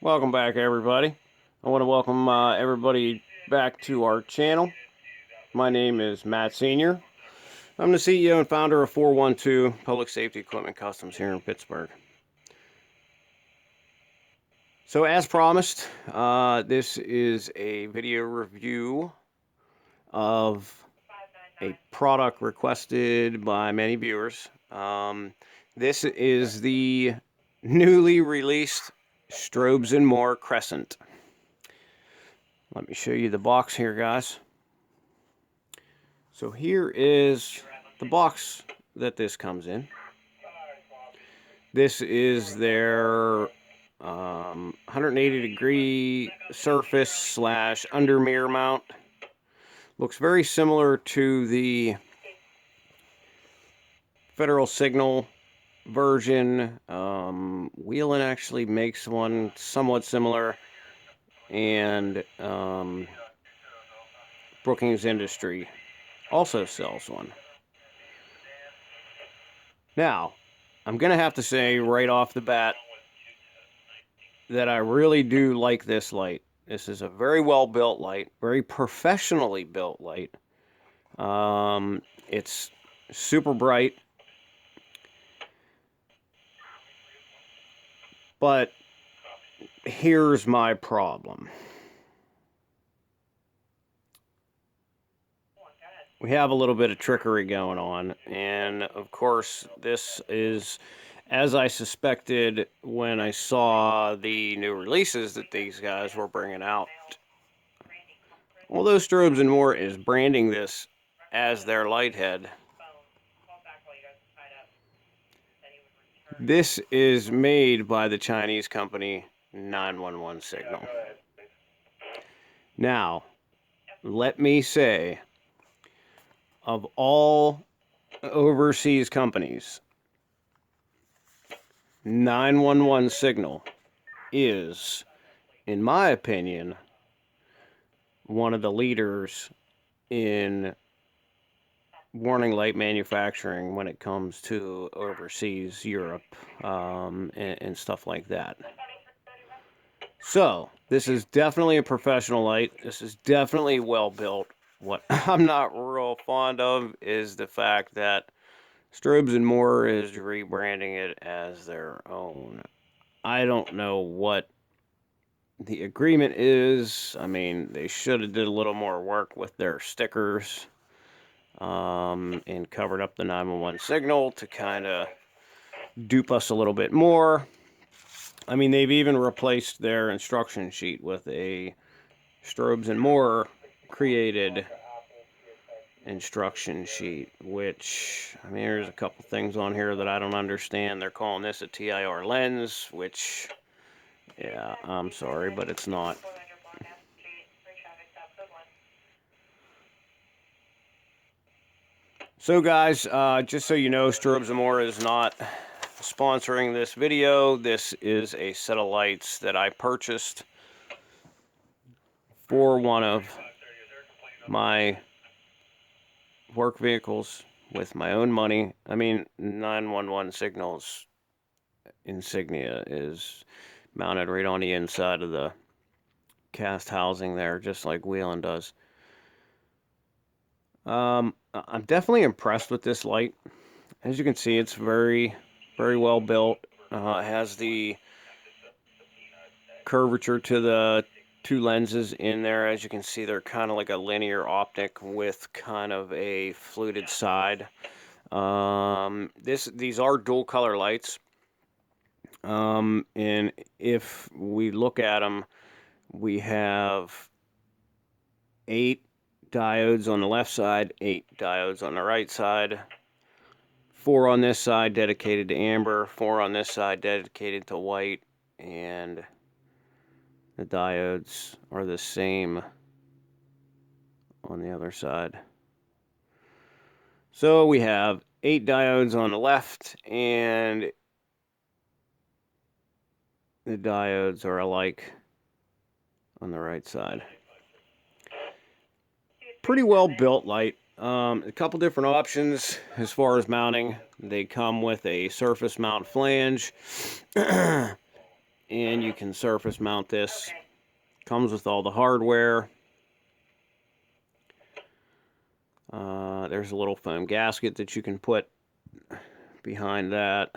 Welcome back, everybody. I want to welcome everybody back to our channel. My name is Matt Sr. I'm the CEO and founder of 412 Public Safety Equipment Customs here in Pittsburgh. So as promised, this is a video review of a product requested by many viewers. This is the newly released Strobes and More Crescent. Let me show you the box here, guys. So here is the box that this comes in. This is their 180 degree surface slash under mirror mount. Looks very similar to the Federal Signal version. Whelen actually makes one somewhat similar, and Brookings Industry also sells one. Now, I'm going to have to say right off the bat that I really do like this light. This is a very well built light, very professionally built light. It's super bright, but here's my problem. We have a little bit of trickery going on, and of course this is, as I suspected when I saw the new releases that these guys were bringing out. Although Strobes and More is branding this as their light head, this is made by the Chinese company 911 Signal. Now, let me say, of all overseas companies, 911 Signal is, in my opinion, one of the leaders in warning light manufacturing when it comes to overseas Europe and stuff like that. So this is definitely a professional light. This is definitely well built. What I'm not real fond of is the fact that Strobes and More is rebranding it as their own. I don't know what the agreement is. I mean, they should have did a little more work with their stickers and covered up the 911 signal to kind of dupe us a little bit more. I mean, they've even replaced their instruction sheet with a Strobes and More created instruction sheet, which, I mean, there's a couple things on here that I don't understand. They're calling this a TIR lens, which, yeah, I'm sorry, but it's not. So guys, just so you know, Strobes and More is not sponsoring this video. This is a set of lights that I purchased for one of my work vehicles with my own money. I mean, 911 Signal's insignia is mounted right on the inside of the cast housing there, just like Whelen does. I'm definitely impressed with this light. As you can see, it's very, very well built. It has the curvature to the two lenses in there. As you can see, they're kind of like a linear optic with kind of a fluted side. These are dual color lights. And if we look at them, we have 8 diodes on the left side, 8 diodes on the right side, 4 on this side dedicated to amber, 4 on this side dedicated to white, and the diodes are the same on the other side. So we have 8 diodes on the left, and the diodes are alike on the right side. Pretty well built light. A couple different options as far as mounting. They come with a surface mount flange and you can surface mount this. Comes with all the hardware. There's a little foam gasket that you can put behind that.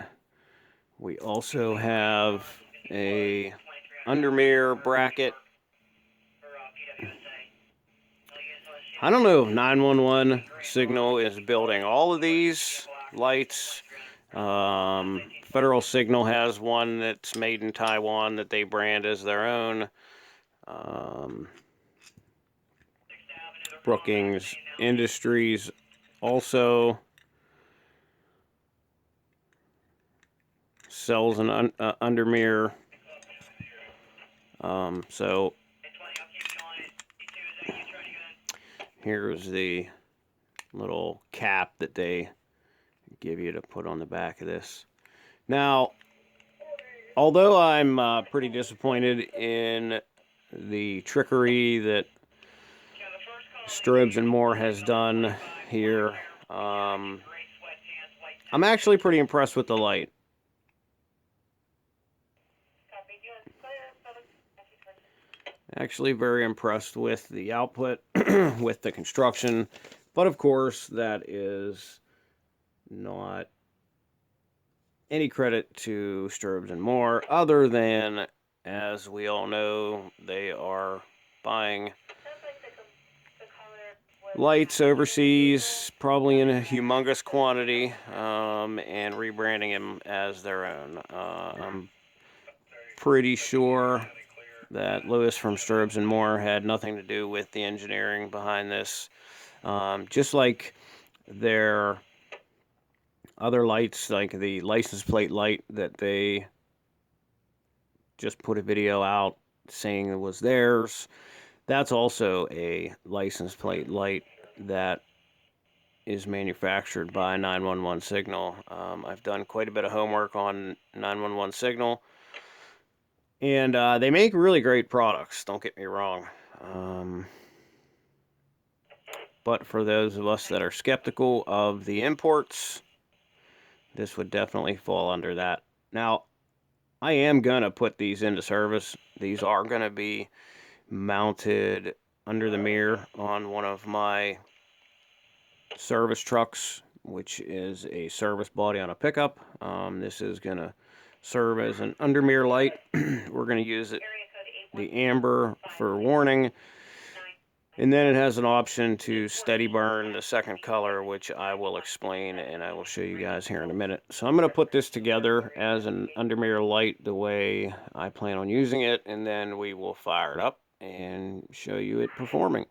We also have a under mirror bracket. I don't know if 911 Signal is building all of these lights. Federal Signal has one that's made in Taiwan that they brand as their own. Brookings Industries also sells an under mirror. So here's the little cap that they give you to put on the back of this. Now, although I'm pretty disappointed in the trickery that Strobes and More has done here, I'm actually pretty impressed with the light. Actually very impressed with the output, with the construction, but of course that is not any credit to Strobes and More, other than, as we all know, they are buying lights overseas, probably in a humongous quantity, and rebranding them as their own. I'm pretty sure that Lewis from Strobes and More had nothing to do with the engineering behind this. Just like their other lights, like the license plate light that they just put a video out saying it was theirs, that's also a license plate light that is manufactured by 911 Signal. I've done quite a bit of homework on 911 Signal, and they make really great products, don't get me wrong. But for those of us that are skeptical of the imports, this would definitely fall under that. Now, I am going to put these into service. These are going to be mounted under the mirror on one of my service trucks, which is a service body on a pickup. This is going to serve as an under mirror light. We're going to use it, the amber, for warning. And then it has an option to steady burn the second color, which I will explain and I will show you guys here in a minute. So I'm going to put this together as an under mirror light the way I plan on using it, and then we will fire it up and show you it performing.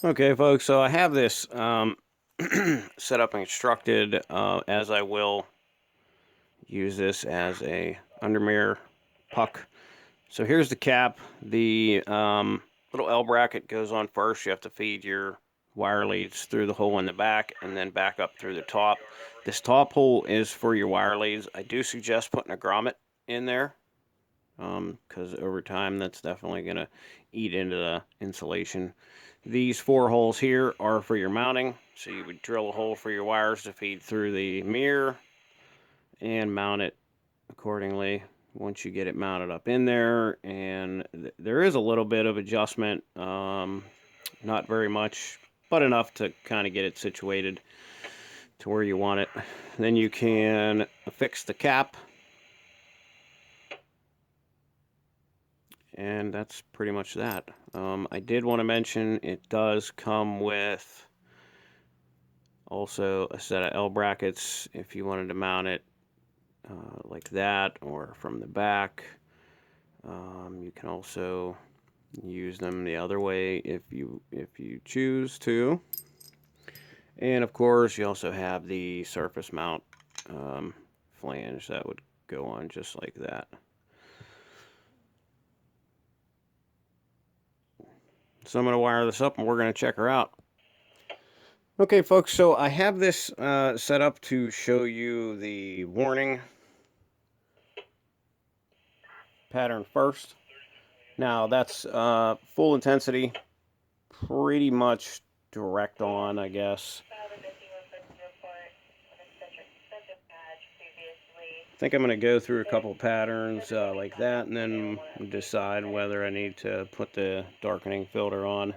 Okay, folks, so I have this set up and constructed as I will use this as a under mirror puck. So here's the cap. The little L bracket goes on first. You have to feed your wire leads through the hole in the back and then back up through the top. This top hole is for your wire leads. I do suggest putting a grommet in there because over time that's definitely going to eat into the insulation. These 4 holes here are for your mounting. So you would drill a hole for your wires to feed through the mirror and mount it accordingly once you get it mounted up in there. And there is a little bit of adjustment, not very much, but enough to kind of get it situated to where you want it. Then you can affix the cap, and that's pretty much that. I did want to mention it does come with also a set of L brackets if you wanted to mount it like that or from the back. You can also use them the other way if you choose to. And of course you also have the surface mount flange that would go on just like that. So I'm going to wire this up and we're going to check her out. Okay, folks, so I have this set up to show you the warning pattern first. Now that's full intensity, pretty much direct on, I guess. think I'm going to go through a couple patterns like that, and then decide whether I need to put the darkening filter on.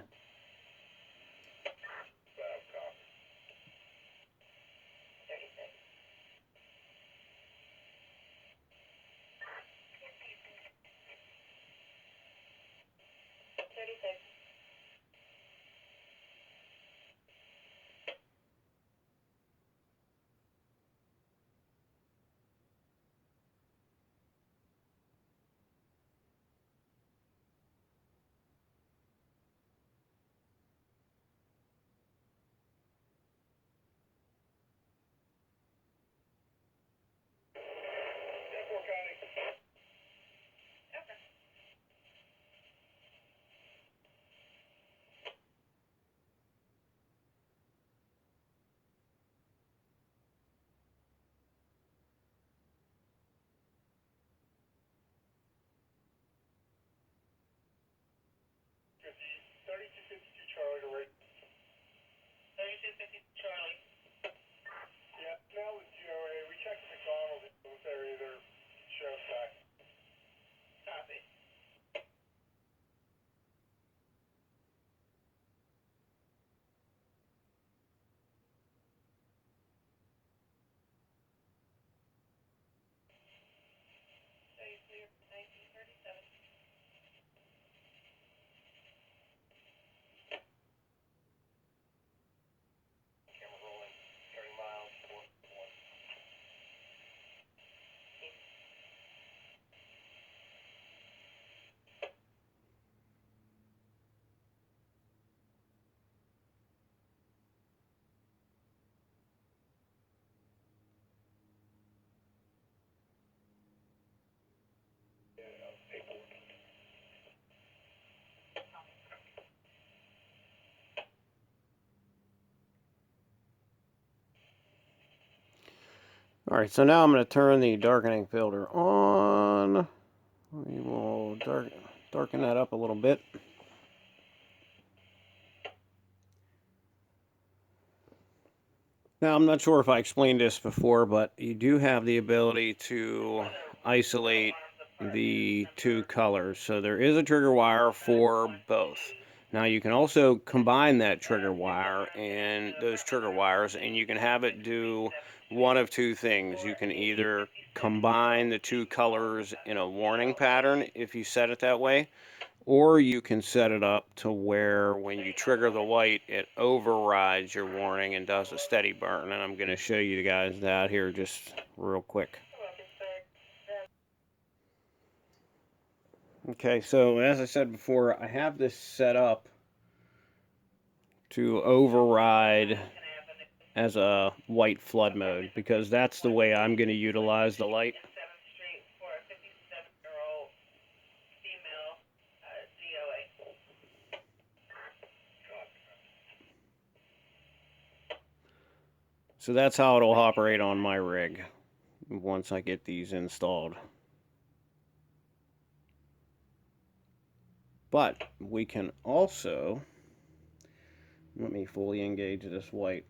Alright, so now I'm going to turn the darkening filter on. We will darken that up a little bit. Now, I'm not sure if I explained this before, but you do have the ability to isolate the two colors. So there is a trigger wire for both. Now, you can also combine that trigger wire and those trigger wires, and you can have it do one of two things. You can either combine the two colors in a warning pattern if you set it that way, or you can set it up to where when you trigger the white, it overrides your warning and does a steady burn. And I'm going to show you guys that here just real quick. Okay, so as I said before, I have this set up to override as a white flood mode because that's the way I'm going to utilize the light. So that's how it'll operate on my rig once I get these installed. But we can also, let me fully engage this white.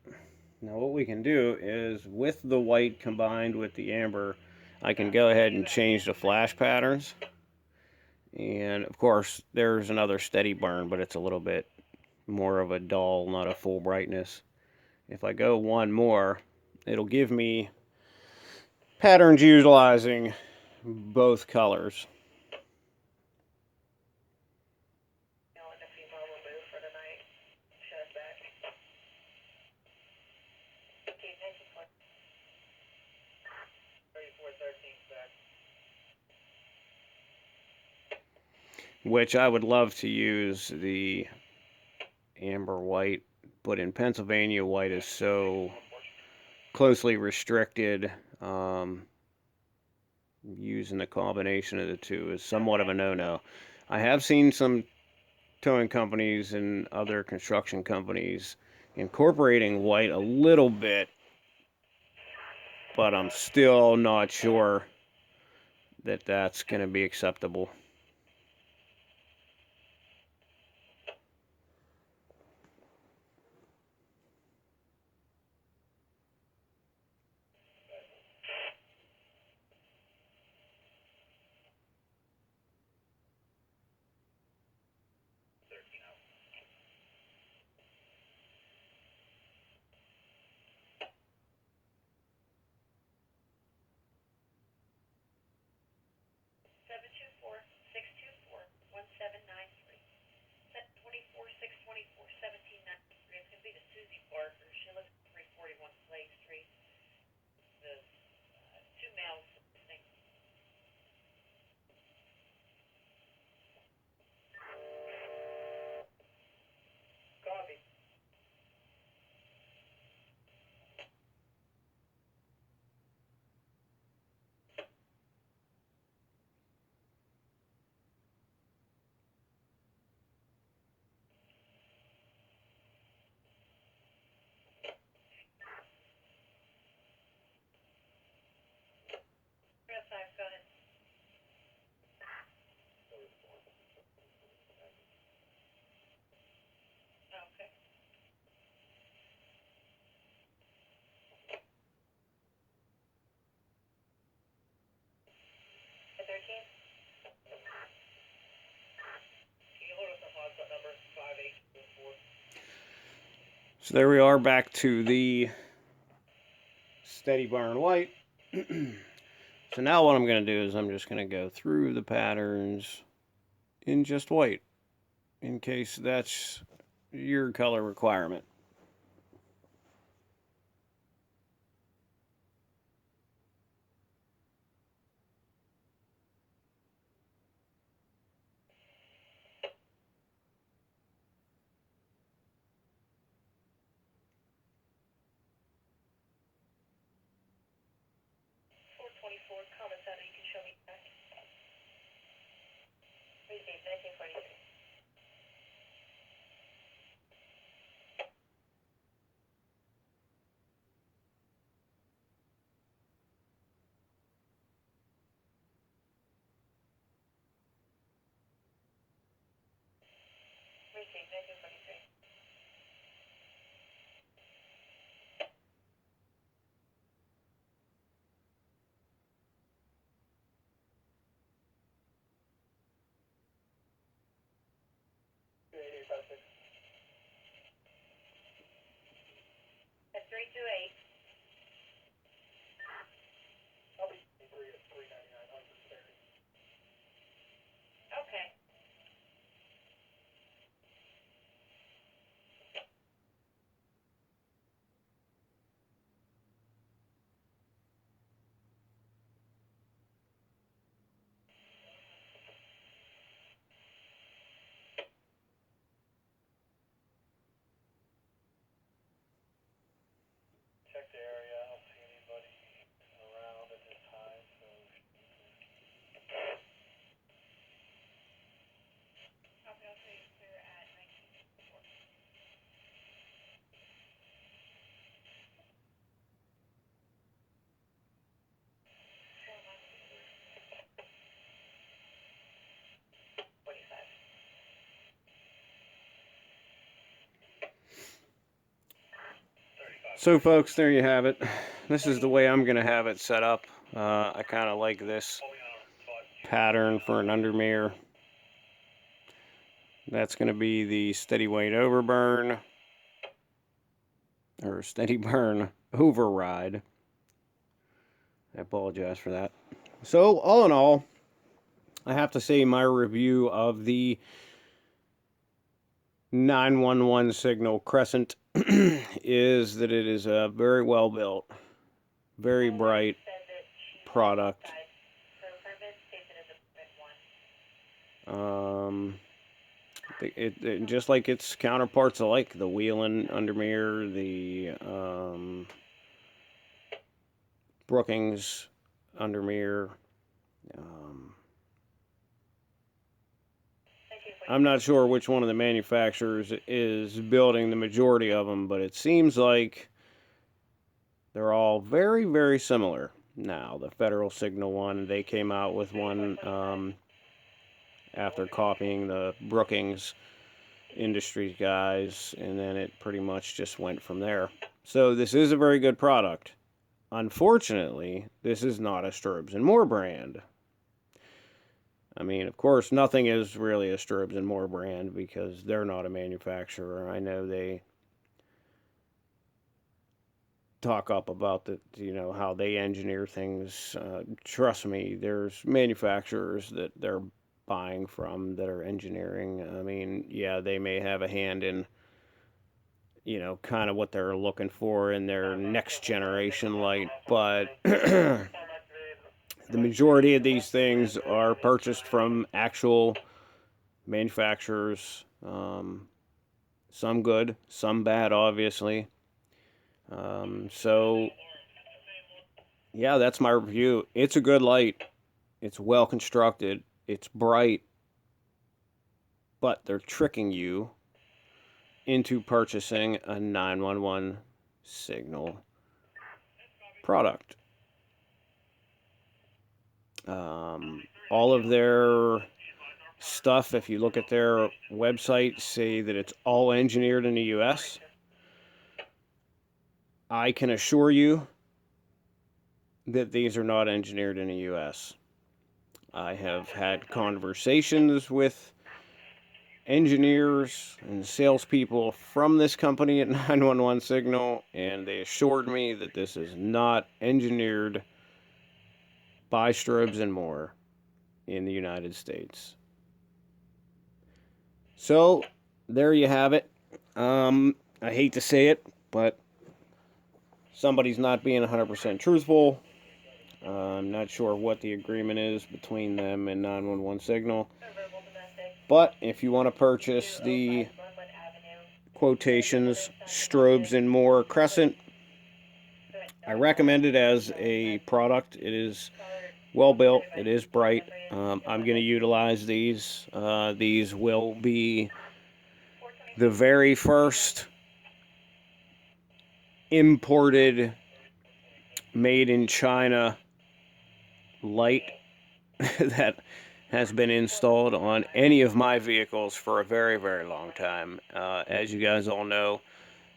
Now what we can do is with the white combined with the amber, I can go ahead and change the flash patterns. And of course there's another steady burn, but it's a little bit more of a dull, not a full brightness. If I go one more, it'll give me patterns utilizing both colors. Which I would love to use the amber white, but in Pennsylvania, white is so closely restricted. Using a combination of the two is somewhat of a no-no. I have seen some towing companies and other construction companies incorporating white a little bit, but I'm still not sure that that's going to be acceptable. 724-624-1793. 724-624-1793. It's going to be the Susie Barker. She lives at 341 Slade Street. The two males. Copy. Yes, I've got it. Okay. At 13? Can you hold up the hotspot number 5824? So there we are, back to the steady burn white. So now what I'm going to do is I'm just going to go through the patterns in just white, in case that's your color requirement. Comments out, you can show me back. Received 1943. Received 1943. At 328. I'll be 3 at 399. Okay. Check the area. I don't see anybody around at this time, so. Copy, I'll say clear at 1954. So folks, there you have it. This is the way I'm going to have it set up. I kind of like this pattern for an undermirror. That's going to be the steady white overburn, or steady burn override. I apologize for that. So all in all, I have to say my review of the 911 signal Crescent is that it is a very well built, very bright product. It just like its counterparts alike, the Wheelan undermirror, the Brookings undermirror. I'm not sure which one of the manufacturers is building the majority of them, but it seems like they're all very, very similar. Now, the Federal Signal one, they came out with one after copying the Brookings Industries guys, and then it pretty much just went from there. So this is a very good product. Unfortunately, this is not a Strobes and Moore brand. I mean, of course, nothing is really a Strobes and Moore brand because they're not a manufacturer. I know they talk up about how they engineer things. Trust me, there's manufacturers that they're buying from that are engineering. I mean, yeah, they may have a hand in, kind of what they're looking for in their next generation light, but the majority of these things are purchased from actual manufacturers. Some good, some bad, obviously. So yeah, that's my review. It's a good light. It's well constructed. It's bright, but they're tricking you into purchasing a 911 signal product. All of their stuff, if you look at their website, say that it's all engineered in the US. I can assure you that these are not engineered in the US. I have had conversations with engineers and salespeople from this company at 911 Signal, and they assured me that this is not engineered by Strobes and More in the United States. So there you have it. I hate to say it, but somebody's not being 100% truthful. I'm not sure what the agreement is between them and 911 Signal. But if you want to purchase the quotations Strobes and More Crescent, I recommend it as a product. It is well built. It is bright. I'm going to utilize these. These will be the very first imported, made in China light that has been installed on any of my vehicles for a very, very long time. As you guys all know,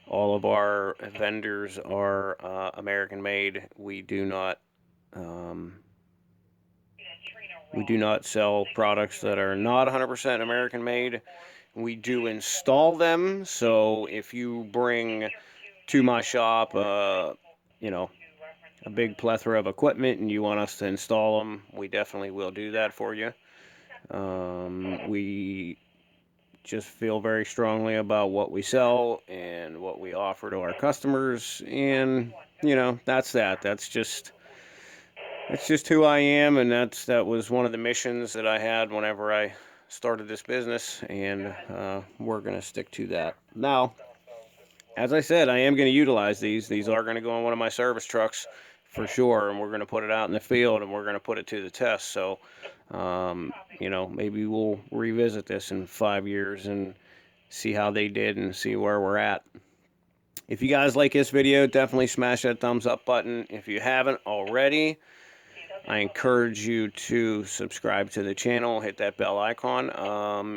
all of our vendors are American made. We do not sell products that are not 100% American made. We do install them. So if you bring to my shop, a big plethora of equipment and you want us to install them, we definitely will do that for you. We just feel very strongly about what we sell and what we offer to our customers, and that's that. That's just who I am, and that was one of the missions that I had whenever I started this business, and we're gonna stick to that. Now, as I said, I am going to utilize these. These are going to go on one of my service trucks for sure, and we're going to put it out in the field, and we're going to put it to the test. So, maybe we'll revisit this in 5 years and see how they did and see where we're at. If you guys like this video, definitely smash that thumbs up button. If you haven't already, I encourage you to subscribe to the channel, hit that bell icon.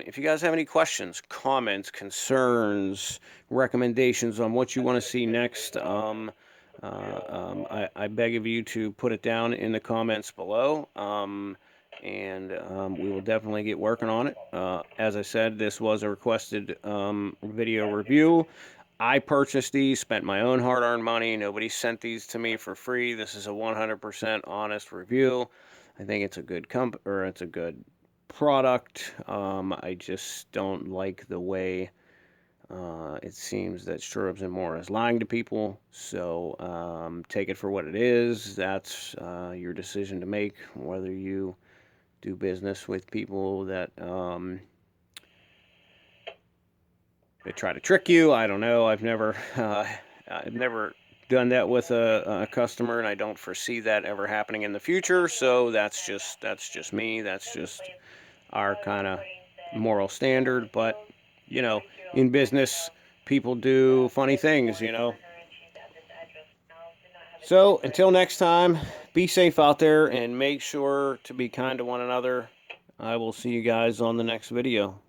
If you guys have any questions, comments, concerns, recommendations on what you want to see next, I beg of you to put it down in the comments below, and we will definitely get working on it. As I said, this was a requested video review. I purchased these, spent my own hard-earned money. Nobody sent these to me for free. This is a 100% honest review. I think it's a good it's a good product. I just don't like the way it seems that Strobes and More is lying to people. So take it for what it is. That's your decision to make, whether you do business with people that they try to trick you. I don't know. I've never done that with a customer, and I don't foresee that ever happening in the future. So that's just me. That's just our kind of moral standard. But in business, people do funny things. So until next time, be safe out there and make sure to be kind to one another. I will see you guys on the next video.